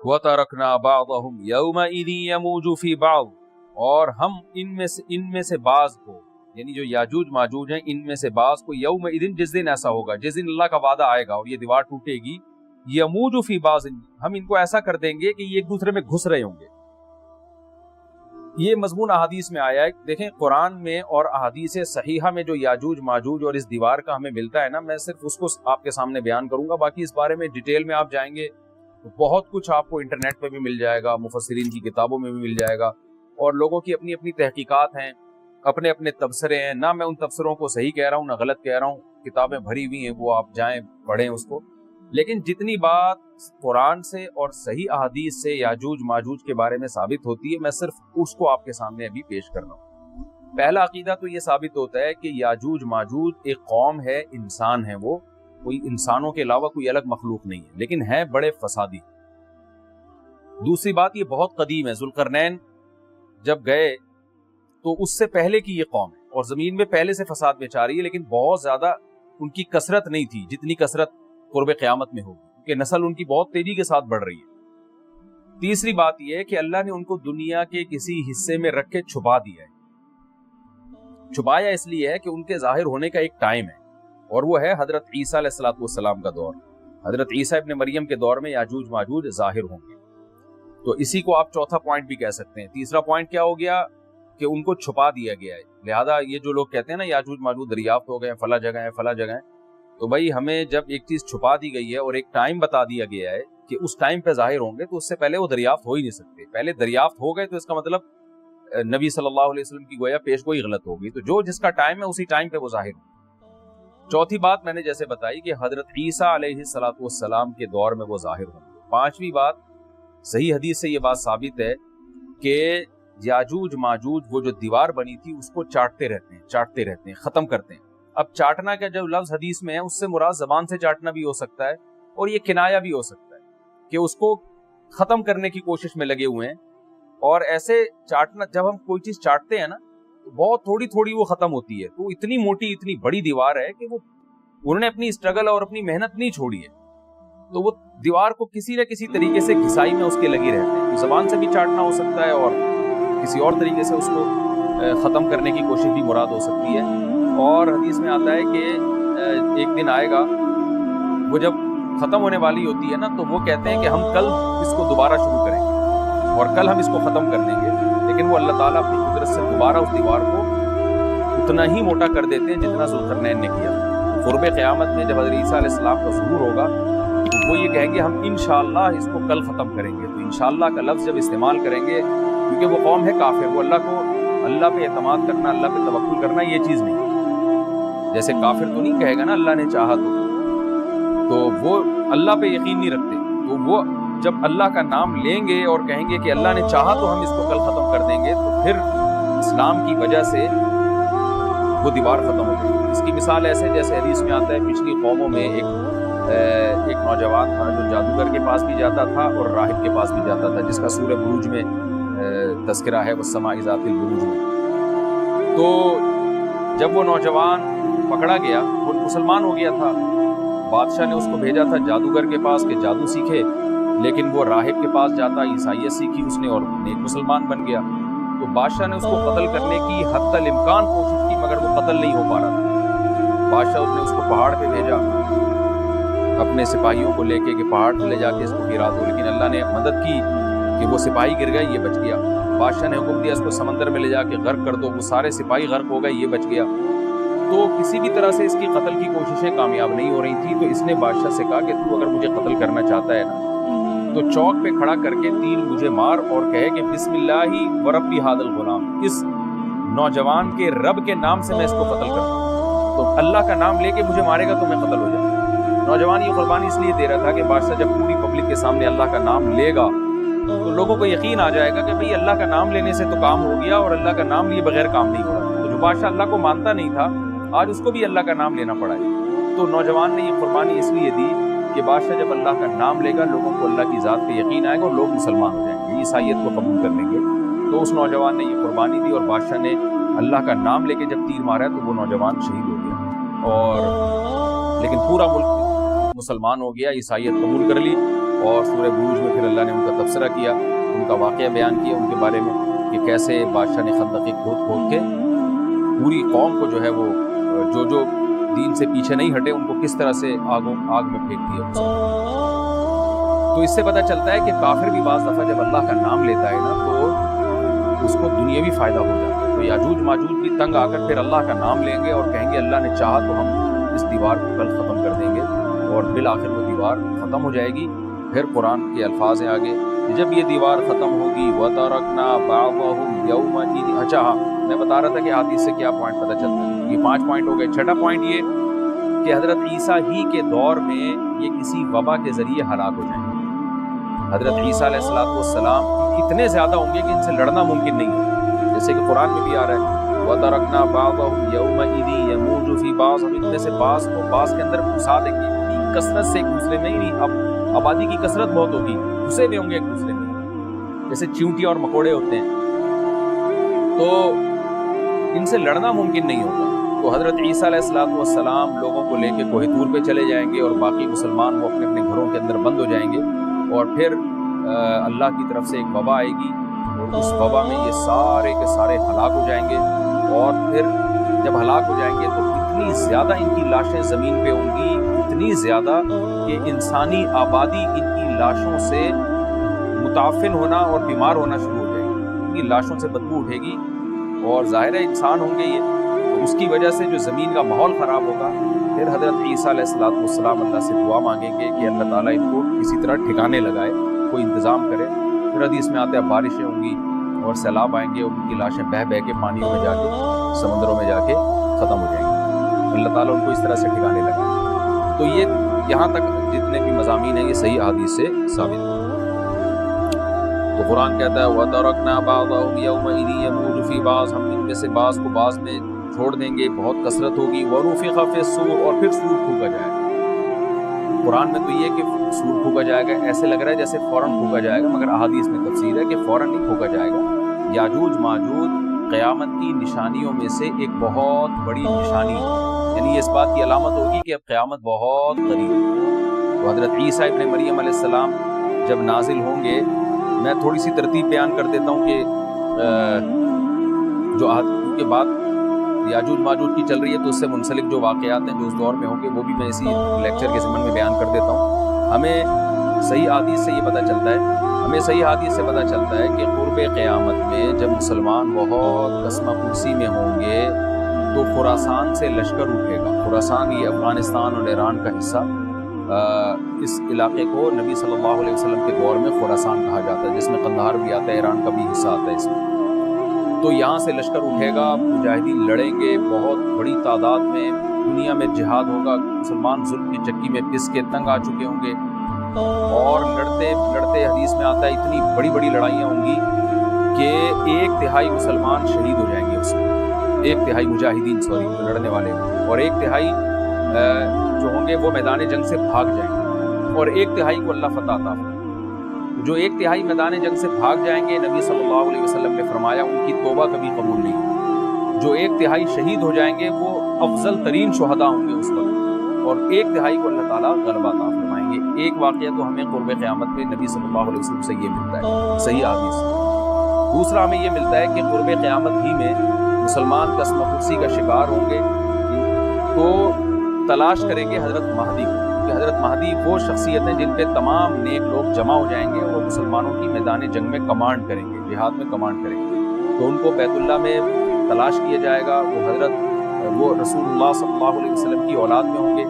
وَتَرَكْنَا بَعْضَهُمْ يَوْمَئِذٍ يَمُوجُ فِي بَعْضٍ، اور ہم ان میں سے بعض کو، یعنی جو یاجوج ماجوج ہیں، ان میں سے بعض کو یومئذ، جس دن ایسا ہوگا، جس دن اللہ کا وعدہ آئے گا اور یہ دیوار ٹوٹے گی، یموج فی بعض، ہم ان کو ایسا کر دیں گے کہ یہ ایک دوسرے میں گھس رہے ہوں گے۔ یہ مضمون احادیث میں آیا ہے۔ دیکھیں قرآن میں اور احادیث صحیحہ میں جو یاجوج ماجوج اور اس دیوار کا ہمیں ملتا ہے نا، میں صرف اس کو آپ کے سامنے بیان کروں گا، باقی اس بارے میں ڈیٹیل میں آپ جائیں گے تو بہت کچھ آپ کو انٹرنیٹ پہ بھی مل جائے گا، مفسرین کی کتابوں میں بھی مل جائے گا، اور لوگوں کی اپنی اپنی تحقیقات ہیں، اپنے اپنے تبصرے ہیں، نہ میں ان تبصروں کو صحیح کہہ رہا ہوں نہ غلط کہہ رہا ہوں، کتابیں بھری ہوئی ہیں، وہ آپ جائیں پڑھیں اس کو، لیکن جتنی بات قرآن سے اور صحیح احادیث سے یاجوج ماجوج کے بارے میں ثابت ہوتی ہے، میں صرف اس کو آپ کے سامنے ابھی پیش کر رہا ہوں۔ پہلا عقیدہ تو یہ ثابت ہوتا ہے کہ یاجوج ماجوج ایک قوم ہے، انسان ہے، وہ کوئی انسانوں کے علاوہ کوئی الگ مخلوق نہیں ہے، لیکن ہے بڑے فسادی۔ دوسری بات، یہ بہت قدیم ہے، ذوالقرنین جب گئے تو اس سے پہلے کی یہ قوم ہے، اور زمین میں پہلے سے فساد مچا رہی ہے، لیکن بہت زیادہ ان کی کثرت نہیں تھی جتنی کثرت قرب قیامت میں ہوگی، کہ نسل ان کی بہت تیزی کے ساتھ بڑھ رہی ہے۔ تیسری بات یہ ہے کہ اللہ نے ان کو دنیا کے کسی حصے میں رکھ کے چھپا دیا ہے۔ چھپایا اس لیے ہے کہ ان کے ظاہر ہونے کا ایک ٹائم ہے، اور وہ ہے حضرت عیسیٰ علیہ السلام کا دور۔ حضرت عیسیٰ ابن مریم کے دور میں یاجوج ماجوج ظاہر ہوں گے، تو اسی کو آپ چوتھا پوائنٹ بھی کہہ سکتے ہیں۔ تیسرا پوائنٹ کیا ہو گیا کہ ان کو چھپا دیا گیا ہے، لہذا یہ جو لوگ کہتے ہیں نا یاجوج ماجوج دریافت ہو گئے، فلاں جگہ ہے فلاں جگہ ہے، تو بھائی ہمیں جب ایک چیز چھپا دی گئی ہے اور ایک ٹائم بتا دیا گیا ہے کہ اس ٹائم پہ ظاہر ہوں گے، تو اس سے پہلے وہ دریافت ہو ہی نہیں سکتے۔ پہلے دریافت ہو گئے تو اس کا مطلب نبی صلی اللہ علیہ وسلم کی گویا پیش گوئی غلط ہوگی، تو جو جس کا ٹائم ہے اسی ٹائم پہ وہ ظاہر ہوں۔ چوتھی بات میں نے جیسے بتائی کہ حضرت عیسیٰ علیہ السلام کے دور میں وہ ظاہر ہوں گے۔ پانچویں بات، صحیح حدیث سے یہ بات ثابت ہے کہ یاجوج ماجوج وہ جو دیوار بنی تھی اس کو چاٹتے رہتے ہیں، ختم کرتے ہیں۔ اب چاٹنا کا جو لفظ حدیث میں ہے اس سے مراد زبان سے چاٹنا بھی ہو سکتا ہے، اور یہ کنایا بھی ہو سکتا ہے کہ اس کو ختم کرنے کی کوشش میں لگے ہوئے ہیں۔ اور ایسے چاٹنا، جب ہم کوئی چیز چاٹتے ہیں نا تو بہت تھوڑی تھوڑی وہ ختم ہوتی ہے، تو اتنی موٹی اتنی بڑی دیوار ہے کہ وہ انہوں نے اپنی اسٹرگل اور اپنی محنت نہیں چھوڑی ہے، تو وہ دیوار کو کسی نہ کسی طریقے سے گھسائی میں اس کے لگے رہتے ہیں۔ زبان سے بھی چاٹنا ہو سکتا ہے اور کسی اور طریقے سے اس کو ختم کرنے کی کوشش بھی مراد ہو سکتی ہے۔ اور حدیث میں آتا ہے کہ ایک دن آئے گا وہ جب ختم ہونے والی ہوتی ہے نا، تو وہ کہتے ہیں کہ ہم کل اس کو دوبارہ شروع کریں گے اور کل ہم اس کو ختم کر دیں گے، لیکن وہ اللہ تعالیٰ اپنی قدرت سے دوبارہ اس دیوار کو اتنا ہی موٹا کر دیتے ہیں جتنا ذوالقرنین نے کیا۔ قرب قیامت میں جب حضرت عیسیٰ علیہ السلام کا ظہور ہوگا تو وہ یہ کہیں گے ہم انشاءاللہ اس کو کل ختم کریں گے۔ تو انشاءاللہ کا لفظ جب استعمال کریں گے، کیونکہ وہ قوم ہے کافر، وہ اللہ پہ اعتماد کرنا، اللہ پہ توکل کرنا یہ چیز نہیں، جیسے کافر تو نہیں کہے گا نا اللہ نے چاہا تو وہ اللہ پہ یقین نہیں رکھتے، تو وہ جب اللہ کا نام لیں گے اور کہیں گے کہ اللہ نے چاہا تو ہم اس کو کل ختم کر دیں گے، تو پھر اسلام کی وجہ سے وہ دیوار ختم ہو گئی۔ اس کی مثال ایسے جیسے حدیث میں آتا ہے پچھلی قوموں میں ایک نوجوان تھا جو جادوگر کے پاس بھی جاتا تھا اور راہب کے پاس بھی جاتا تھا، جس کا سورہ بروج میں تذکرہ ہے، والسماء ذات البروج میں۔ تو جب وہ نوجوان پکڑا گیا، وہ مسلمان ہو گیا تھا، بادشاہ نے اس کو بھیجا تھا جادوگر کے پاس کہ جادو سیکھے، لیکن وہ راہب کے پاس جاتا، عیسائیت سیکھی اس نے اور نیک مسلمان بن گیا۔ تو بادشاہ نے اس کو قتل کرنے کی حتی الامکان کوشش کی، مگر وہ قتل نہیں ہو پا رہا تھا۔ بادشاہ نے اس کو پہاڑ پہ بھیجا اپنے سپاہیوں کو لے کے کہ پہاڑ پہ لے جا کے اس کو گرا دو، لیکن اللہ نے مدد کی کہ وہ سپاہی گر گئے، یہ بچ گیا۔ بادشاہ نے حکم دیا اس کو سمندر میں لے جا کے غرق کر دو، وہ سارے سپاہی غرق ہو گئے، یہ بچ گیا۔ تو کسی بھی طرح سے اس کی قتل کی کوششیں کامیاب نہیں ہو رہی تھی، تو اس نے بادشاہ سے کہا کہ تو اگر مجھے قتل کرنا چاہتا ہے نا تو چوک پہ کھڑا کر کے تیر مجھے مار اور کہے کہ بسم اللہ وربی ھذا الغلام، اس نوجوان کے رب کے نام سے میں اس کو قتل کرتا ہوں، تو اللہ کا نام لے کے مجھے مارے گا تو میں قتل ہو جاؤں۔ نوجوان یہ قربانی اس لیے دے رہا تھا کہ بادشاہ جب پوری پبلک کے سامنے اللہ کا نام لے گا تو لوگوں کو یقین آ جائے گا کہ بھئی اللہ کا نام لینے سے تو کام ہو گیا، اور اللہ کا نام لیے بغیر کام نہیں ہو رہا۔ تو جو بادشاہ اللہ کو مانتا نہیں تھا آج اس کو بھی اللہ کا نام لینا پڑا ہے۔ تو نوجوان نے یہ قربانی اس لیے دی کہ بادشاہ جب اللہ کا نام لے گا لوگوں کو اللہ کی ذات پہ یقین آئے گا اور لوگ مسلمان ہو جائیں گے، عیسائیت کو قبول کر لیں گے۔ تو اس نوجوان نے یہ قربانی دی اور بادشاہ نے اللہ کا نام لے کے جب تیر مارا تو وہ نوجوان شہید ہو گیا، اور لیکن پورا ملک مسلمان ہو گیا، عیسائیت قبول کر لی۔ اور سورہ بروج میں پھر اللہ نے ان کا تبصرہ کیا، ان کا واقعہ بیان کیا ان کے بارے میں کہ کیسے بادشاہ نے خندق کھود کے پوری قوم کو جو ہے وہ جو دین سے پیچھے نہیں ہٹے ان کو کس طرح سے آگ میں پھینک دیا۔ تو اس سے پتہ چلتا ہے کہ کافر بھی بعض دفعہ جب اللہ کا نام لیتا ہے نا تو اس کو دنیاوی فائدہ ہو جاتا ہے۔ تو یاجوج ماجوج بھی تنگ آ کر پھر اللہ کا نام لیں گے اور کہیں گے اللہ نے چاہا تو ہم اس دیوار کو کل ختم کر دیں گے، اور بالآخر وہ دیوار ختم ہو جائے گی۔ پھر قرآن کے الفاظ ہیں آگے، جب یہ دیوار ختم ہوگی وَتَرَكْنَا بَعْضَهُمْ يَوْمَئِذٍ۔ اچھا ہاں، میں بتا رہا تھا کہ حدیث سے کیا پوائنٹ پتہ چلتا ہے، یہ 5 پوائنٹ ہو گئے۔ چھٹا پوائنٹ یہ کہ حضرت عیسیٰ ہی کے دور میں یہ کسی وبا کے ذریعے ہلاک ہو جائیں گے۔ حضرت عیسیٰ علیہ السلام اتنے زیادہ ہوں گے کہ ان سے لڑنا ممکن نہیں ہے، جیسے کہ قرآن میں بھی آ رہا ہے وَتَرَكْنَا بَعْضَهُمْ يَوْمَئِذٍ يَمُوجُ فِي بَعْضٍ۔ ہم ان میں سے بعض کو بعض کے اندر گھسا دیں گے، کثرت سے ایک دوسرے میں ہی نہیں، اب آبادی کی کثرت بہت ہوگی، گھسے ہوئے ہوں گے ایک دوسرے میں، جیسے چیونٹی اور مکوڑے ہوتے ہیں، تو ان سے لڑنا ممکن نہیں ہوگا۔ تو حضرت عیسیٰ علیہ السلام لوگوں کو لے کے کوہ طور پہ چلے جائیں گے اور باقی مسلمان وہ اپنے اپنے گھروں کے اندر بند ہو جائیں گے، اور پھر اللہ کی طرف سے ایک وبا آئے گی اور اس وبا میں یہ سارے کے سارے ہلاک ہو جائیں گے، اور پھر جب ہلاک ہو جائیں گے تو اتنی زیادہ ان کی لاشیں زمین پہ ہوں گی، اتنی زیادہ کہ انسانی آبادی ان کی لاشوں سے متعفن ہونا اور بیمار ہونا شروع ہو جائے گی، ان کی لاشوں سے بدبو اٹھے گی، اور ظاہر ہے انسان ہوں گے یہ، تو اس کی وجہ سے جو زمین کا ماحول خراب ہوگا۔ پھر حضرت عیسیٰ علیہ السلام اللہ سے دعا مانگیں گے کہ اللہ تعالیٰ ان کو کسی طرح ٹھکانے لگائے، کوئی انتظام کرے۔ پھر حدیث میں آتا ہے بارشیں ہوں گی اور سیلاب آئیں گے، اور ان کی لاشیں بہہ بہہ کے پانیوں میں جا کے سمندروں میں جا کے ختم ہو جائیں گی، اللہ تعالیٰ ان کو اس طرح سے ٹھکانے لگائے۔ تو یہ یہاں تک جتنے بھی مضامین ہیں یہ صحیح حدیث سے ثابت ہیں۔ تو قرآن کہتا ہے وَتَرَكْنَا بَعْضَهُمْ يَوْمَئِذٍ يَمُوجُ فِي بَعْضٍ، ہم ان میں سے بعض کو بعض میں چھوڑ دیں گے، بہت کثرت ہوگی۔ وَنُفِخَ فِي الصُّورِ، اور پھر سور پھونکا جائے گا۔ قرآن میں تو یہ کہ سور پھونکا جائے گا، ایسے لگ رہا ہے جیسے فوراً پھونکا جائے گا، مگر احادیث میں تفسیر ہے کہ فوراً نہیں پھونکا جائے گا۔ یاجوج ماجوج قیامت کی نشانیوں میں سے ایک بہت بڑی نشانی، یعنی اس بات کی علامت ہوگی کہ اب قیامت بہت قریب ہے۔ تو حضرت عیسیٰ ابن مریم علیہ السلام جب نازل ہوں گے، میں تھوڑی سی ترتیب بیان کر دیتا ہوں کہ جو کے بعد یاجوج ماجوج کی چل رہی ہے تو اس سے منسلک جو واقعات ہیں جو اس دور میں ہوں گے وہ بھی میں اسی لیکچر کے ضمن میں بیان کر دیتا ہوں۔ ہمیں صحیح حدیث سے یہ پتہ چلتا ہے کہ قرب قیامت میں جب مسلمان بہت قسمہ پرسی میں ہوں گے تو خراسان سے لشکر اٹھے گا۔ خراسان یہ افغانستان اور ایران کا حصہ، اس علاقے کو نبی صلی اللہ علیہ وسلم کے دور میں خراسان کہا جاتا ہے، جس میں قندھار بھی آتا ہے، ایران کا بھی حصہ آتا ہے اس میں۔ تو یہاں سے لشکر اٹھے گا، مجاہدین لڑیں گے بہت بڑی تعداد میں، دنیا میں جہاد ہوگا، مسلمان ظلم کی چکی میں پس کے تنگ آ چکے ہوں گے، اور لڑتے لڑتے حدیث میں آتا ہے اتنی بڑی بڑی لڑائیاں ہوں گی کہ 1/3 مسلمان شہید ہو جائیں گے اس میں، 1/3 مجاہدین جو لڑنے والے، اور 1/3 جو ہوں گے وہ میدان جنگ سے بھاگ جائیں گے، اور 1/3 کو اللہ فتح عطا فرمائے۔ جو 1/3 میدان جنگ سے بھاگ جائیں گے، نبی صلی اللہ علیہ وسلم نے فرمایا ان کی توبہ کبھی قبول نہیں ہوگی۔ جو 1/3 شہید ہو جائیں گے وہ افضل ترین شہداء ہوں گے اس وقت، اور 1/3 کو اللہ تعالیٰ غلبہ عطا فرمائیں گے۔ ایک واقعہ تو ہمیں قرب قیامت میں نبی صلی اللہ علیہ وسلم سے یہ ملتا ہے صحیح حدیث۔ دوسرا ہمیں یہ ملتا ہے کہ قرب قیامت ہی میں مسلمان قسم فرسی کا شکار ہوں گے تو تلاش کریں گے حضرت مہدی کو، کہ حضرت مہدی وہ شخصیت ہیں جن پہ تمام نیک لوگ جمع ہو جائیں گے اور وہ مسلمانوں کی میدان جنگ میں کمانڈ کریں گے، جہاد میں کمانڈ کریں گے۔ تو ان کو بیت اللہ میں تلاش کیا جائے گا، وہ رسول اللہ صلی اللہ علیہ وسلم کی اولاد میں ہوں گے،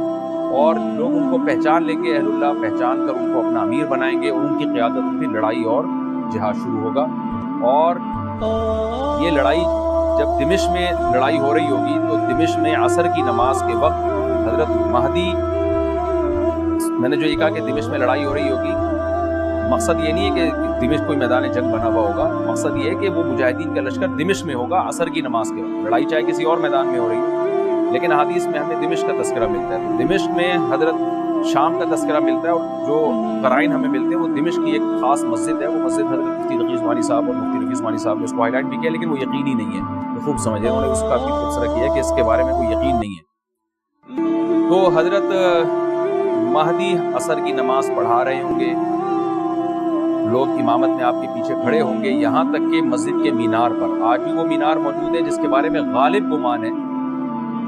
اور لوگ ان کو پہچان لیں گے، اہل اللہ پہچان کر ان کو اپنا امیر بنائیں گے، اور ان کی قیادت میں لڑائی اور جہاد شروع ہوگا۔ اور یہ لڑائی جب دمشق میں لڑائی ہو رہی ہوگی تو دمشق میں عصر کی نماز کے وقت حضرت مہدی، میں نے جو یہ کہا کہ دمشق میں لڑائی ہو رہی ہوگی، مقصد یہ نہیں ہے کہ دمشق کوئی میدان جنگ بنا ہوا ہوگا، مقصد یہ ہے کہ وہ مجاہدین کا لشکر دمشق میں ہوگا عصر کی نماز کے وقت، لڑائی چاہے کسی اور میدان میں ہو رہی ہے، لیکن حدیث میں ہمیں دمشق کا تذکرہ ملتا ہے۔ تو دمشق میں حضرت شام کا تذکرہ ملتا ہے، اور جو قرائن ہمیں ملتے ہیں وہ دمشق کی ایک خاص مسجد ہے، وہ مسجد حضرت مفتی تقی عثمانی صاحب اور مفتی رفیع عثمانی صاحب نے اس کو ہائی لائٹ بھی کیا، لیکن وہ یقینی نہیں ہے، وہ خوب سمجھے، انہوں نے اس کا بھی تبصرہ کیا کہ اس کے بارے میں کوئی یقین نہیں ہے۔ تو حضرت مہدی عصر کی نماز پڑھا رہے ہوں گے، لوگ امامت میں آپ کے پیچھے کھڑے ہوں گے، یہاں تک کہ مسجد کے مینار پر، آج بھی وہ مینار موجود ہے جس کے بارے میں غالب گمان ہے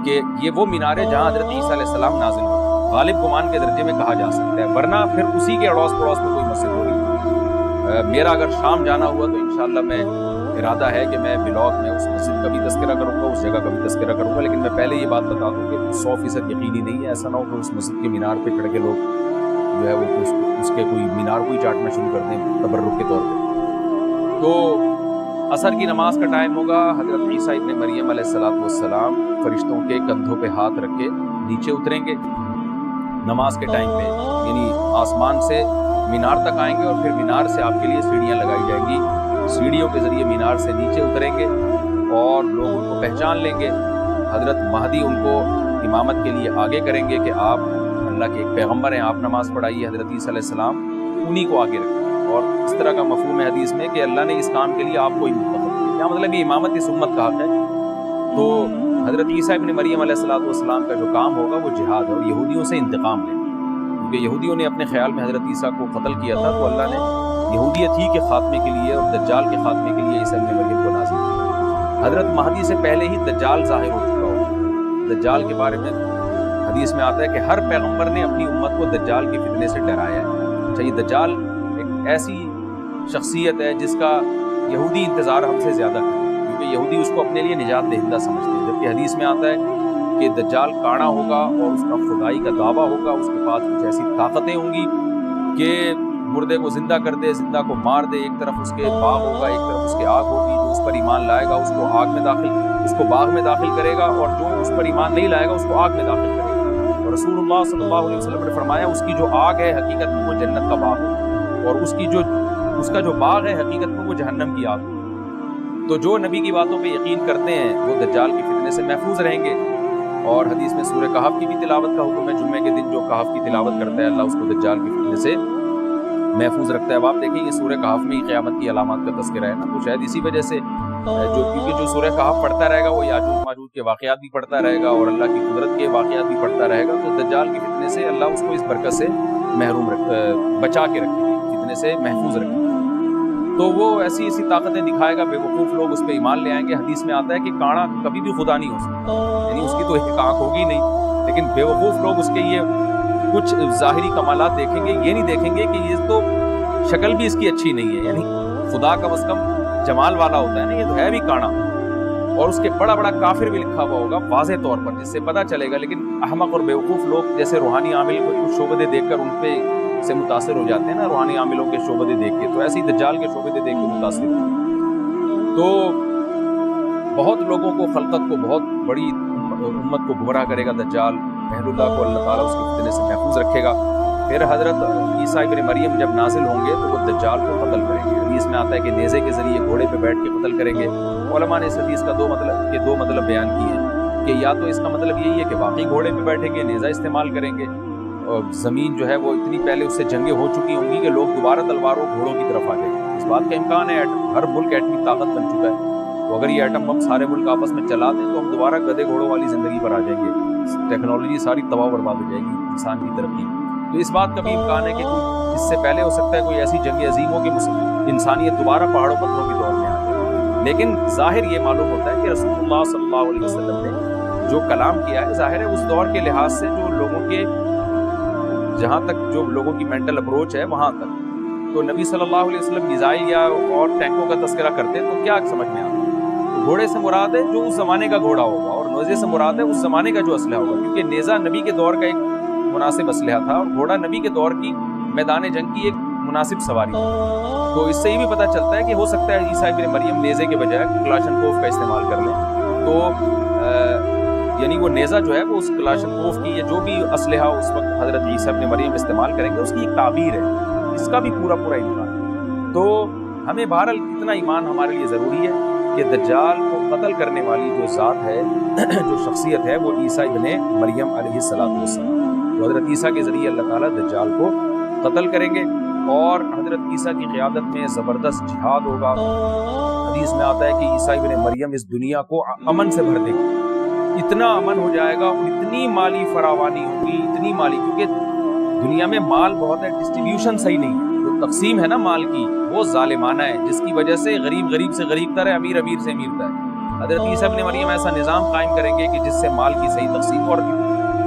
کہ یہ وہ مینار ہے جہاں حضرت عیسیٰ علیہ السلام نازل ہوئے، غالب گمان کے درجے میں کہا جا سکتا ہے، ورنہ پھر اسی کے اڑوس پڑوس میں کوئی مسجد ہوگی۔ میرا اگر شام جانا ہوا تو انشاءاللہ میں ارادہ ہے کہ میں بلاگ میں اس مسجد کا بھی تذکرہ کروں گا، اس جگہ کا بھی تذکرہ کروں گا، لیکن میں پہلے یہ بات بتا دوں کہ 100% یقینی نہیں ہے، ایسا نہ ہو کہ اس مسجد کے مینار پہ کھڑ کے لوگ جو ہے وہ اس کے کوئی مینار کو ہی چاٹنا شروع کر دیں تبرک کے طور پہ۔ تو عصر کی نماز کا ٹائم ہوگا، حضرت عیسیٰ ابن مریم علیہ السلام فرشتوں کے کندھوں پہ ہاتھ رکھ کے نیچے اتریں گے نماز کے ٹائم پہ، یعنی آسمان سے مینار تک آئیں گے اور پھر مینار سے آپ کے لیے سیڑھیاں لگائی جائیں گی، سیڑھیوں کے ذریعے مینار سے نیچے اتریں گے اور لوگ ان کو پہچان لیں گے۔ حضرت مہدی ان کو امامت کے لیے آگے کریں گے کہ آپ اللہ کے ایک پیغمبر ہیں، آپ نماز پڑھائیے، حضرت عیسیٰ علیہ السلام انہی کو آگے رکھیں، اور اس طرح کا مفہوم ہے حدیث میں کہ اللہ نے اس کام کے لیے آپ کو ہی منتخب کیا، کیا مطلب یہ امامت اس امت کا حق ہے۔ تو حضرت عیسیٰ ابن مریم علیہ السلام کا جو کام ہوگا وہ جہاد ہے اور یہودیوں سے انتقام لینا، کیونکہ یہودیوں نے اپنے خیال میں حضرت عیسیٰ کو قتل کیا تھا، تو اللہ نے یہودیت ہی کے خاتمے کے لیے اور دجال کے خاتمے کے لیے عیسیٰ ابن مریم کو نازل کیا۔ حضرت مہدی سے پہلے ہی دجال ظاہر ہو چکا ہوگا، دجال کے بارے میں حدیث میں آتا ہے کہ ہر پیغمبر نے اپنی امت کو دجال کے فتنے سے ڈرایا ہے۔ اچھا، یہ دجال ایک ایسی شخصیت ہے جس کا یہودی انتظار ہم سے زیادہ کرتے ہیں، کیونکہ یہودی اس کو اپنے لیے نجات دہندہ سمجھتے ہیں، جبکہ حدیث میں آتا ہے کہ دجال کانا ہوگا اور اس کا خدائی کا دعویٰ ہوگا، اس کے پاس کچھ ایسی طاقتیں ہوں گی کہ مردے کو زندہ کر دے، زندہ کو مار دے، ایک طرف اس کے باغ ہوگا، ایک طرف اس کے آگ ہوگی، جو اس پر ایمان لائے گا اس کو باغ میں داخل کرے گا، اور جو اس پر ایمان نہیں لائے گا اس کو آگ میں داخل کرے گا۔ اور رسول اللہ صلی اللہ علیہ وسلم نے فرمایا اس کی جو آگ ہے حقیقت میں وہ جنت کا باغ ہے، اور اس کا جو باغ ہے حقیقت میں وہ جہنم کی آگ ہے۔ تو جو نبی کی باتوں پہ یقین کرتے ہیں وہ دجال کی فتنے سے محفوظ رہیں گے، اور حدیث میں سورہ کہف کی بھی تلاوت کا حکم ہے، جمعے کے دن جو کہف کی تلاوت کرتا ہے اللہ اس کو دجال کی فتنے سے محفوظ رکھتا ہے۔ اب آپ دیکھیں یہ سورہ کہف میں ہی قیامت کی علامات کا تذکرہ ہے نا، تو شاید اسی وجہ سے کیونکہ جو سورہ کہف پڑھتا رہے گا وہ یاجوج ماجوج کے واقعات بھی پڑھتا رہے گا اور اللہ کی قدرت کے واقعات بھی پڑھتا رہے گا، تو دجال کی فتنے سے اللہ اس کو اس برکت سے بچا کے رکھے گا، فتنے سے محفوظ رکھے گا۔ تو وہ ایسی طاقتیں دکھائے گا، بے وقوف لوگ اس پہ ایمان لے آئیں گے۔ حدیث میں آتا ہے کہ کانا کبھی بھی خدا نہیں ہو سکتا، یعنی اس کی تو ایک آنکھ ہوگی نہیں، لیکن بے وقوف لوگ اس کے یہ کچھ ظاہری کمالات دیکھیں گے، یہ نہیں دیکھیں گے کہ یہ تو شکل بھی اس کی اچھی نہیں ہے، یعنی خدا کا بس کم جمال والا ہوتا ہے نا، یہ تو ہے بھی کانا، اور اس کے بڑا بڑا کافر بھی لکھا ہوا ہوگا واضح طور پر، جس سے پتہ چلے گا۔ لیکن احمق اور بیوقوف لوگ جیسے روحانی عامل کو کچھ شعبدے دیکھ کر ان پہ سے متاثر ہو جاتے ہیں نا، روحانی عاملوں کے شعبدے دیکھ کے، تو ایسے ہی دجال کے شعبدے دیکھ کے متاثر ہوتے۔ تو بہت لوگوں کو، خلقت کو، بہت بڑی امت کو گمراہ کرے گا دجال، اہل اللہ کو اللہ تعالیٰ اس کے فتنے سے محفوظ رکھے گا۔ پھر حضرت عیسیٰ ابن مریم جب نازل ہوں گے تو وہ دجال کو قتل کریں گے۔ حدیث میں آتا ہے کہ نیزے کے ذریعے گھوڑے پہ بیٹھ کے قتل کریں گے۔ علماء نے اس حدیث کا دو مطلب بیان کیے ہیں کہ یا تو اس کا مطلب یہی ہے کہ واقعی گھوڑے پہ بیٹھیں گے، نیزہ استعمال کریں گے، اور زمین جو ہے وہ اتنی پہلے اس سے جنگیں ہو چکی ہوں گی کہ لوگ دوبارہ تلواروں گھوڑوں کی طرف آ جائیں گے۔ اس بات کا امکان ہے، ہر ملک ایٹمی طاقت بن چکا ہے، تو اگر یہ ایٹم بم سارے ملک آپس میں چلا دیں تو ہم دوبارہ گدے گھوڑوں والی زندگی پر آ جائیں گے، ٹیکنالوجی ساری تباہ برباد ہو جائے گی، انسان کی ترقی۔ تو اس بات کا بھی امکان ہے کہ اس سے پہلے ہو سکتا ہے کوئی ایسی جنگ عظیم ہو کہ انسانیت دوبارہ پہاڑوں پتھروں کی دور میں آ جائے، لیکن ظاہر یہ معلوم ہوتا ہے کہ رسول اللہ صلی اللہ علیہ وسلم نے جو کلام کیا ہے، ظاہر ہے اس دور کے لحاظ سے جو لوگوں کے، جہاں تک جو لوگوں کی مینٹل اپروچ ہے وہاں تک، تو نبی صلی اللہ علیہ وسلم میزائل یا اور ٹینکوں کا تذکرہ کرتے ہیں تو کیا سمجھ میں آتا ہے؟ گھوڑے سے مراد ہے جو اس زمانے کا گھوڑا ہوگا، اور نیزے سے مراد ہے اس زمانے کا جو اسلحہ ہوگا، کیونکہ نیزہ نبی کے دور کا ایک مناسب اسلحہ تھا اور گھوڑا نبی کے دور کی میدان جنگ کی ایک مناسب سواری تھی۔ تو اس سے یہ بھی پتہ چلتا ہے کہ ہو سکتا ہے عیسیٰ ابن مریم نیزے کے بجائے کلاشنکوف کا استعمال کر لیں، تو یعنی وہ نیزہ جو ہے وہ اس کلاشنکوف کی یا جو بھی اسلحہ اس وقت حضرت عیسیٰ ابن مریم استعمال کریں گے اس کی ایک تعبیر ہے، اس کا بھی پورا امکان ہے۔ تو ہمیں بہرحال اتنا ایمان ہمارے لیے ضروری ہے کہ دجال کو قتل کرنے والی جو ذات ہے، جو شخصیت ہے، وہ عیسیٰ ابن مریم علیہ السلام، تو حضرت عیسیٰ کے ذریعے اللہ تعالیٰ دجال کو قتل کریں گے، اور حضرت عیسیٰ کی قیادت میں زبردست جہاد ہوگا۔ حدیث میں آتا ہے کہ عیسیٰ ابن مریم اس دنیا کو امن سے بھر دے گا، اتنا امن ہو جائے گا، اتنی مالی فراوانی ہوگی، اتنی مالی، کیونکہ دنیا میں مال بہت ہے، ڈسٹریبیوشن صحیح نہیں ہے، جو تقسیم ہے نا مال کی وہ ظالمانہ ہے، جس کی وجہ سے غریب غریب سے غریب تر ہے، امیر امیر سے امیر تر ہے۔ حضرت عیسیٰ ابن مریم ایسا نظام قائم کریں گے کہ جس سے مال کی صحیح تقسیم، اور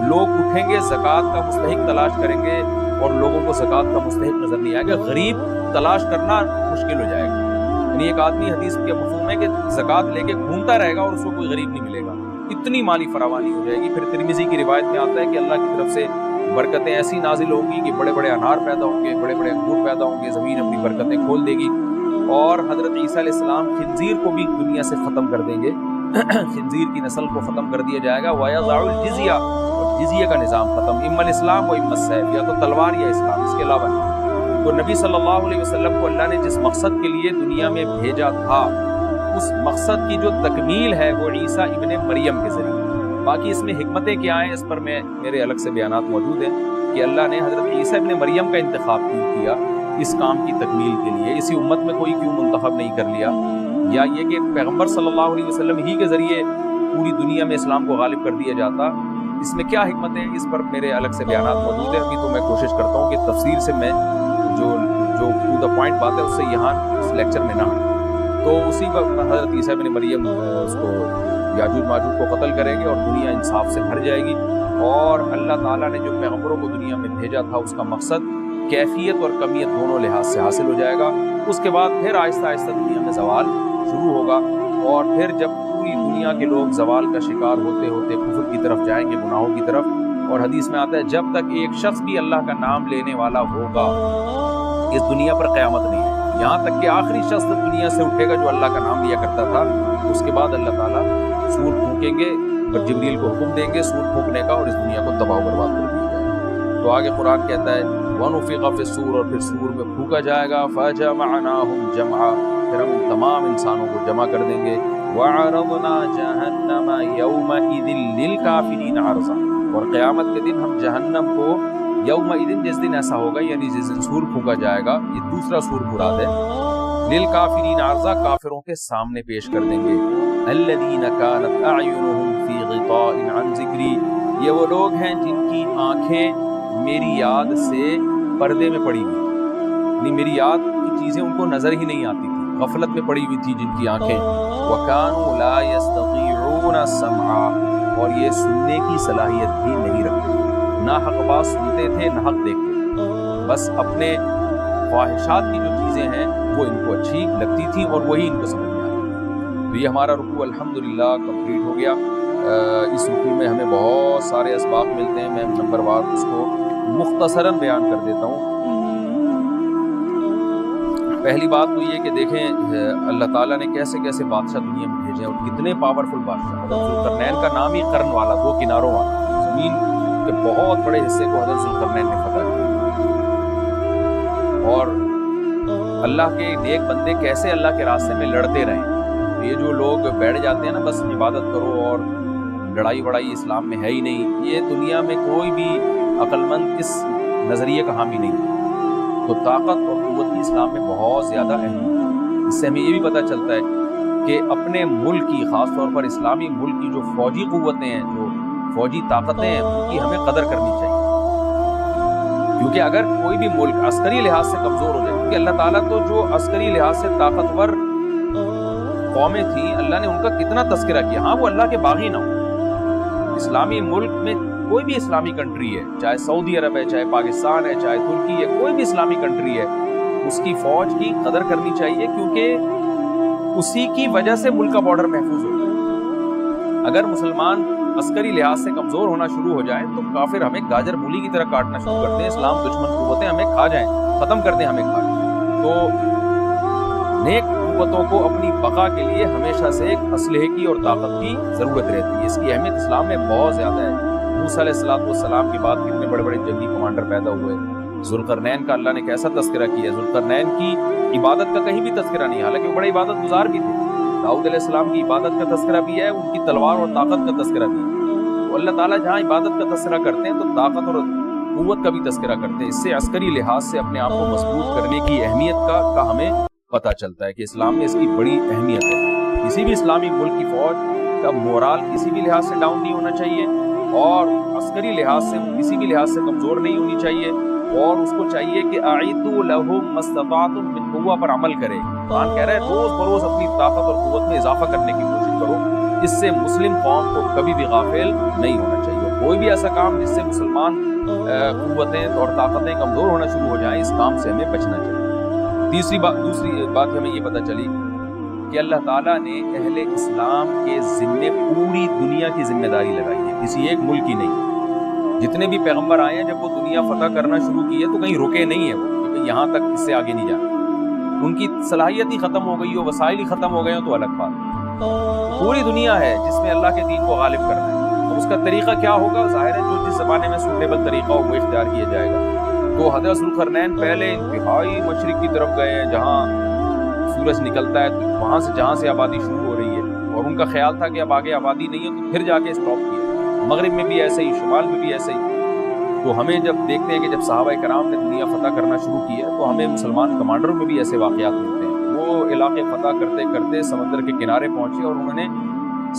لوگ اٹھیں گے زکوٰۃ کا مستحق تلاش کریں گے اور لوگوں کو زکوٰۃ کا مستحق نظر نہیں آئے گا، غریب تلاش کرنا مشکل ہو جائے گا۔ یعنی ایک آدمی حدیث کے مفہوم ہے کہ زکوٰۃ لے کے گھومتا رہے گا اور اس کو کوئی غریب نہیں ملے گا، اتنی مالی فراوانی ہو جائے گی۔ پھر ترمذی کی روایت میں آتا ہے کہ اللہ کی طرف سے برکتیں ایسی نازل ہوں گی کہ بڑے بڑے انار پیدا ہوں گے، بڑے بڑے انگور پیدا ہوں گے، زمین اپنی برکتیں کھول دے گی، اور حضرت عیسیٰ علیہ السلام خنزیر کو بھی دنیا سے ختم کر دیں گے، خنزیر کی نسل کو ختم کر دیا جائے گا، وَيَضَعُ الْجِزْيَةَ، اور جزیہ کا نظام ختم، اما الاسلام و اما السیف، یا تو تلوار یا اسلام، اس کے علاوہ نہیں۔ تو نبی صلی اللہ علیہ وسلم کو اللہ نے جس مقصد کے لیے دنیا میں بھیجا تھا، اس مقصد کی جو تکمیل ہے وہ عیسیٰ ابن مریم کے ذریعے۔ باقی اس میں حکمتیں کیا ہیں اس پر میرے الگ سے بیانات موجود ہیں کہ اللہ نے حضرت عیسیٰ ابن مریم کا انتخاب کیوں کیا اس کام کی تکمیل کے لیے، اسی امت میں کوئی کیوں منتخب نہیں کر لیا، یا یہ کہ پیغمبر صلی اللہ علیہ وسلم ہی کے ذریعے پوری دنیا میں اسلام کو غالب کر دیا جاتا، اس میں کیا حکمتیں ہیں، اس پر میرے الگ سے بیانات موجود ہیں۔ ابھی تو میں کوشش کرتا ہوں کہ تفسیر سے میں جو ٹو دا پوائنٹ بات ہے اس سے یہاں اس لیکچر میں نہ ہوں۔ تو اسی وقت حضرت عیسیٰ ابن مریم اس کو یاجوج ماجوج کو قتل کریں گے اور دنیا انصاف سے بھر جائے گی، اور اللہ تعالیٰ نے جو پیغمبروں کو دنیا میں بھیجا تھا اس کا مقصد کیفیت اور کمیت دونوں لحاظ سے حاصل ہو جائے گا۔ اس کے بعد پھر آہستہ آہستہ دنیا میں زوال شروع ہوگا، اور پھر جب پوری دنیا کے لوگ زوال کا شکار ہوتے ہوتے کفر کی طرف جائیں گے، گناہوں کی طرف، اور حدیث میں آتا ہے جب تک ایک شخص بھی اللہ کا نام لینے والا ہوگا اس دنیا پر قیامت نہیں ہے، یہاں تک کہ آخری شخص دنیا سے اٹھے گا جو اللہ کا نام لیا کرتا تھا۔ اس کے بعد اللہ تعالیٰ سور پھونکیں گے اور جبریل کو حکم دیں گے سور پھونکنے کا، اور اس دنیا کو تباہ و برباد کر دیا جائے گا۔ تو آگے قرآن کہتا ہے وَنُفِخَ فِي الصُّورِ، اور پھر سور میں پھونکا جائے گا، فَجَمَعْنَاهُمْ جَمْعًا، پھر ہم تمام انسانوں کو جمع کر دیں گے، وَعَرَضْنَا جَهَنَّمَ يَوْمَئِذٍ لِّلْكَافِرِينَ عَرْضًا، اور قیامت کے دن ہم جہنم کو یومئذ، جس دن ایسا ہوگا یعنی جس دن سور پھونکا جائے گا، یہ دوسرا سور مراد ہے، للکافرین عرضا، کافروں کے سامنے پیش کر دیں گے، الذین کانت اعینہم فی غطاء عن ذکری، یہ وہ لوگ ہیں جن کی آنکھیں میری یاد سے پردے میں پڑی ہوئی، یعنی میری یاد کی چیزیں ان کو نظر ہی نہیں آتی تھی، غفلت میں پڑی ہوئی تھی جن کی آنکھیں، وکانوا لا یستطیعون السمع، اور یہ سننے کی صلاحیت بھی نہیں رکھتے، نہ حق بات سنتے تھے نہ حق دیکھتے، بس اپنے خواہشات کی جو چیزیں ہیں وہ ان کو اچھی لگتی تھیں اور وہی ان کو سمجھ میں آتی۔ تو یہ ہمارا رکوع الحمدللہ کمپلیٹ ہو گیا۔ اس رکوع میں ہمیں بہت سارے اسباق ملتے ہیں، میں نمبر وار اس کو مختصراً بیان کر دیتا ہوں۔ پہلی بات تو یہ کہ دیکھیں اللہ تعالیٰ نے کیسے کیسے بادشاہ دنیا میں بھیجے اور کتنے پاورفل بادشاہ، حضرت ذوالقرنین کا نام ہی قرن والا، دو کناروں والا، زمین کے بہت بڑے حصے کو حضرت ذوالقرنین نے فتح کیا، اور اللہ کے نیک بندے کیسے اللہ کے راستے میں لڑتے رہے۔ یہ جو لوگ بیٹھ جاتے ہیں نا بس عبادت کرو اور لڑائی وڑائی اسلام میں ہے ہی نہیں، یہ دنیا میں کوئی بھی عقل مند اس نظریے کا حامی نہیں، تو طاقت اور قوت کی اسلام میں بہت زیادہ اہمیت ہے۔ اس سے ہمیں یہ بھی پتہ چلتا ہے کہ اپنے ملک کی، خاص طور پر اسلامی ملک کی جو فوجی قوتیں ہیں، جو فوجی طاقتیں ہیں، ان کی ہمیں قدر کرنی چاہیے، کیونکہ اگر کوئی بھی ملک عسکری لحاظ سے کمزور ہو جائے، کیونکہ اللہ تعالیٰ تو جو عسکری لحاظ سے طاقتور قومیں تھیں اللہ نے ان کا کتنا تذکرہ کیا، ہاں وہ اللہ کے باغی نہ ہو۔ اسلامی ملک میں کوئی بھی اسلامی کنٹری ہے، چاہے سعودی عرب ہے، چاہے پاکستان ہے، چاہے ترکی ہے، کوئی بھی اسلامی کنٹری ہے، اس کی فوج کی قدر کرنی چاہیے، کیونکہ اسی کی وجہ سے ملک کا بارڈر محفوظ ہوتا ہے۔ اگر مسلمان عسکری لحاظ سے کمزور ہونا شروع ہو جائیں تو کافر ہمیں گاجر مولی کی طرح کاٹنا شروع کرتے ہیں، اسلام دشمن قوتیں ہمیں کھا جائیں، ختم کر دیں ہمیں کھا جائیں۔ تو نیک قوتوں کو اپنی بقا کے لیے ہمیشہ سے ایک اسلحے کی اور طاقت کی ضرورت رہتی ہے، اس کی اہمیت اسلام میں بہت زیادہ ہے۔ موسیٰ علیہ السلام کے بعد کتنے بڑے بڑے جنگی کمانڈر پیدا ہوئے، ذوالقرنین کا اللہ نے کیسا تذکرہ کیا، ذوالقرنین کی عبادت کا کہیں بھی تذکرہ نہیں، حالانکہ وہ بڑے عبادت گزار بھی تھے۔ داؤد علیہ السلام کی عبادت کا تذکرہ بھی ہے، ان کی تلوار اور طاقت کا تذکرہ بھی ہے۔ تو اللہ تعالیٰ جہاں عبادت کا تذکرہ کرتے ہیں تو طاقت اور قوت کا بھی تذکرہ کرتے ہیں، اس سے عسکری لحاظ سے اپنے آپ کو مضبوط کرنے کی اہمیت کا ہمیں پتہ چلتا ہے کہ اسلام میں اس کی بڑی اہمیت ہے۔ کسی بھی اسلامی ملک کی فوج کا مورال کسی بھی لحاظ سے ڈاؤن نہیں ہونا چاہیے، اور عسکری لحاظ سے وہ کسی بھی لحاظ سے کمزور نہیں ہونی چاہیے، اور اس کو چاہیے کہ اعیدوا لہم مستطعتم من قوہ پر عمل کرے. قرآن کہہ رہا ہے روز بروز اپنی طاقت اور قوت میں اضافہ کرنے کی کوشش کرو. اس سے مسلم قوم کو کبھی بھی غافل نہیں ہونا چاہیے. کوئی بھی ایسا کام جس سے مسلمان قوتیں اور طاقتیں کمزور ہونا شروع ہو جائیں، اس کام سے ہمیں بچنا چاہیے. دوسری بات ہمیں یہ پتہ چلی کہ اللہ تعالیٰ نے اہل اسلام کے ذمے پوری دنیا کی ذمہ داری لگائی ہے، کسی ایک ملک کی نہیں. جتنے بھی پیغمبر آئے ہیں جب وہ دنیا فتح کرنا شروع کی ہے تو کہیں رکے نہیں ہیں وہ کہ یہاں تک، اس سے آگے نہیں جانا. ان کی صلاحیت ہی ختم ہو گئی ہو، وسائل ہی ختم ہو گئے ہوں تو الگ بات. پوری دنیا ہے جس میں اللہ کے دین کو غالب کرنا ہے. اور اس کا طریقہ کیا ہوگا؟ ظاہر ہے جو جس زمانے میں سوٹیبل طریقہ ہو وہ اختیار کیا جائے گا. تو حضرت ذوالقرنین پہلے انتہائی مشرق کی طرف گئے ہیں جہاں سورج نکلتا ہے، تو وہاں سے جہاں سے آبادی شروع ہو رہی ہے، اور ان کا خیال تھا کہ اب آگے آبادی نہیں ہے تو پھر جا کے اسٹاپ کیا. مغرب میں بھی ایسے ہی، شمال میں بھی ایسے ہی. تو ہمیں جب دیکھتے ہیں کہ جب صحابہ کرام نے دنیا فتح کرنا شروع کی ہے تو ہمیں مسلمان کمانڈروں میں بھی ایسے واقعات ملتے ہیں. وہ علاقے فتح کرتے کرتے سمندر کے کنارے پہنچے اور انہوں نے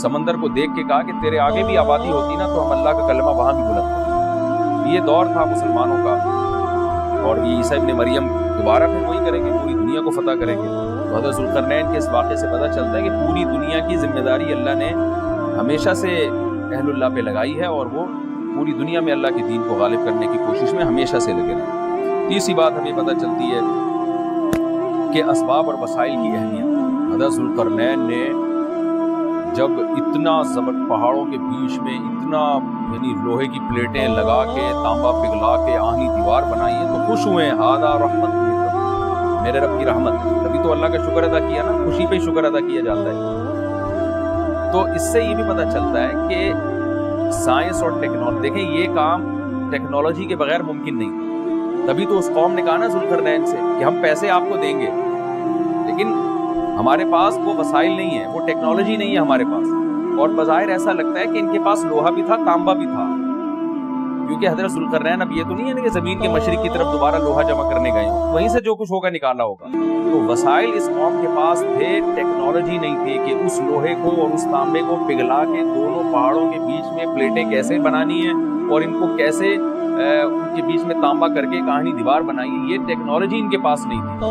سمندر کو دیکھ کے کہا کہ تیرے آگے بھی آبادی ہوتی نا تو ہم اللہ کا کلمہ وہاں بھی بلند کرتے. یہ دور تھا مسلمانوں کا، اور یہ عیسیٰ ابن مریم دوبارہ پھر وہی کریں گے، پوری دنیا کو فتح کریں گے. تو حضرت ذوالقرنین کے اس واقعے سے پتہ چلتا ہے کہ پوری دنیا کی ذمہ داری اللہ نے ہمیشہ سے اہل اللہ پہ لگائی ہے، اور وہ پوری دنیا میں اللہ کے دین کو غالب کرنے کی کوشش میں ہمیشہ سے لگے رہے. تیسری بات ہمیں پتہ چلتی ہے کہ اسباب اور وسائل کی اہمیت. حضرت ذوالقرنین نے جب اتنا پہاڑوں کے بیچ میں اتنا یعنی لوہے کی پلیٹیں لگا کے تانبا پگھلا کے آہنی دیوار بنائی ہے تو خوش ہوئے ہیں. ہاذا رحمت من رب، میرے رب کی رحمت. تبھی تو اللہ کا شکر ادا کیا نا، خوشی پہ شکر ادا کیا جاتا ہے. تو اس سے یہ بھی پتہ چلتا ہے کہ سائنس اور ٹیکنالوجی، دیکھیں یہ کام ٹیکنالوجی کے بغیر ممکن نہیں. تبھی تو اس قوم نے کہا نا ذوالقرنین سے کہ ہم پیسے آپ کو دیں گے، لیکن ہمارے پاس وہ وسائل نہیں ہیں، وہ ٹیکنالوجی نہیں ہے ہمارے پاس. اور بظاہر ایسا لگتا ہے کہ ان کے پاس لوہا بھی تھا، تانبا بھی تھا، کیونکہ حضرت ذوالقرنین اب یہ تو نہیں ہے کہ زمین کے مشرق کی طرف دوبارہ لوہا جمع کرنے گئے ہوں، وہیں سے جو کچھ ہوگا نکالا ہوگا. تو وسائل اس قوم کے پاس تھے، ٹیکنالوجی نہیں تھی کہ اس لوہے کو اور اس تانبے کو پگھلا کے دونوں پہاڑوں کے بیچ میں پلیٹیں کیسے بنانی ہیں اور ان کو کیسے ان کے بیچ میں تانبا کر کے کہانی دیوار بنائی ہے. یہ ٹیکنالوجی ان کے پاس نہیں تھی.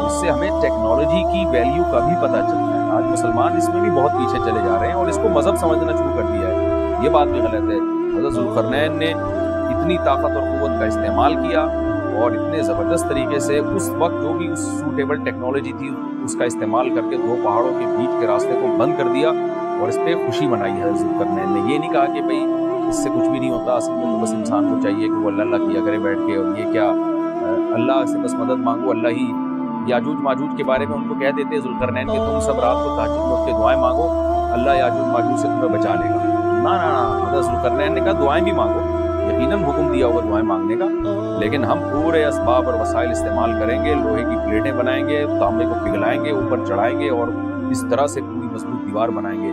اس سے ہمیں ٹیکنالوجی کی ویلیو کا بھی پتہ چلتا ہے. آج مسلمان اس میں بھی بہت پیچھے چلے جا رہے ہیں اور اس کو مذہب سمجھنا شروع کر دیا ہے. یہ بات بھی غلط ہے. حضرت ذوالقرنین نے اتنی طاقت اور قوت کا استعمال کیا اور اتنے زبردست طریقے سے اس وقت جو بھی اس سوٹیبل ٹیکنالوجی تھی اس کا استعمال کر کے دو پہاڑوں کے بیچ کے راستے کو بند کر دیا اور اس پہ خوشی منائی ہے. حضرت ذوالقرنین نے یہ نہیں کہا کہ بھئی اس سے کچھ بھی نہیں ہوتا، اصل میں تو بس انسان کو چاہیے کہ وہ اللہ کیا کرے بیٹھ کے، اور یہ کیا اللہ سے بس مدد مانگو، اللہ ہی. یاجوج ماجوج کے بارے میں ان کو کہہ دیتے ذوالقرنین کہ تم سب رات کو تہجد میں اٹھ کے دعائیں مانگو، اللہ یاجوج ماجوج سے تمہیں بچا لے گا. نہ حضرت ذوالقرنین نے کہا دعائیں بھی مانگو، یقیناً حکم دیا ہوگا دعائیں مانگنے کا، لیکن ہم پورے اسباب اور وسائل استعمال کریں گے، لوہے کی پلیٹیں بنائیں گے، تانبے کو پگھلائیں گے، اوپر چڑھائیں گے اور اس طرح سے پوری مضبوط دیوار بنائیں گے.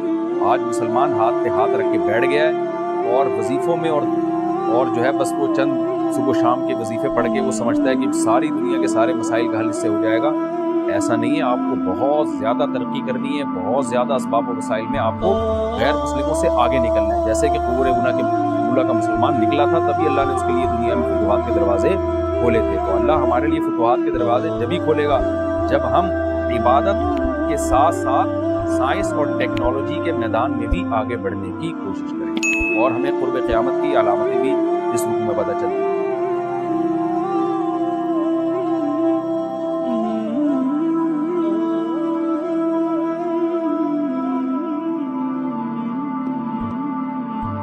آج مسلمان ہاتھ پہ ہاتھ رکھ کے بیٹھ گیا ہے اور وظیفوں میں اور جو ہے بس وہ چند صبح شام کے وظیفے پڑھ کے وہ سمجھتا ہے کہ ساری دنیا کے سارے مسائل کا حل اس سے ہو جائے گا. ایسا نہیں ہے. آپ کو بہت زیادہ ترقی کرنی ہے، بہت زیادہ اسباب و وسائل میں آپ کو غیر مسلموں سے آگے نکلنا ہے. جیسے کہ قبور اولا کا مسلمان نکلا تھا، تبھی اللہ نے اس کے لیے دنیا میں فتوحات کے دروازے کھولے تھے. تو اللہ ہمارے لیے فتوحات کے دروازے جب ہی کھولے گا جب ہم عبادت کے ساتھ ساتھ سائنس اور ٹیکنالوجی کے میدان میں بھی آگے بڑھنے کی کوشش کریں گے. اور ہمیں قرب قیامت کی علامتیں بھی اس رکوع میں پتہ چلتی ہیں.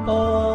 Oh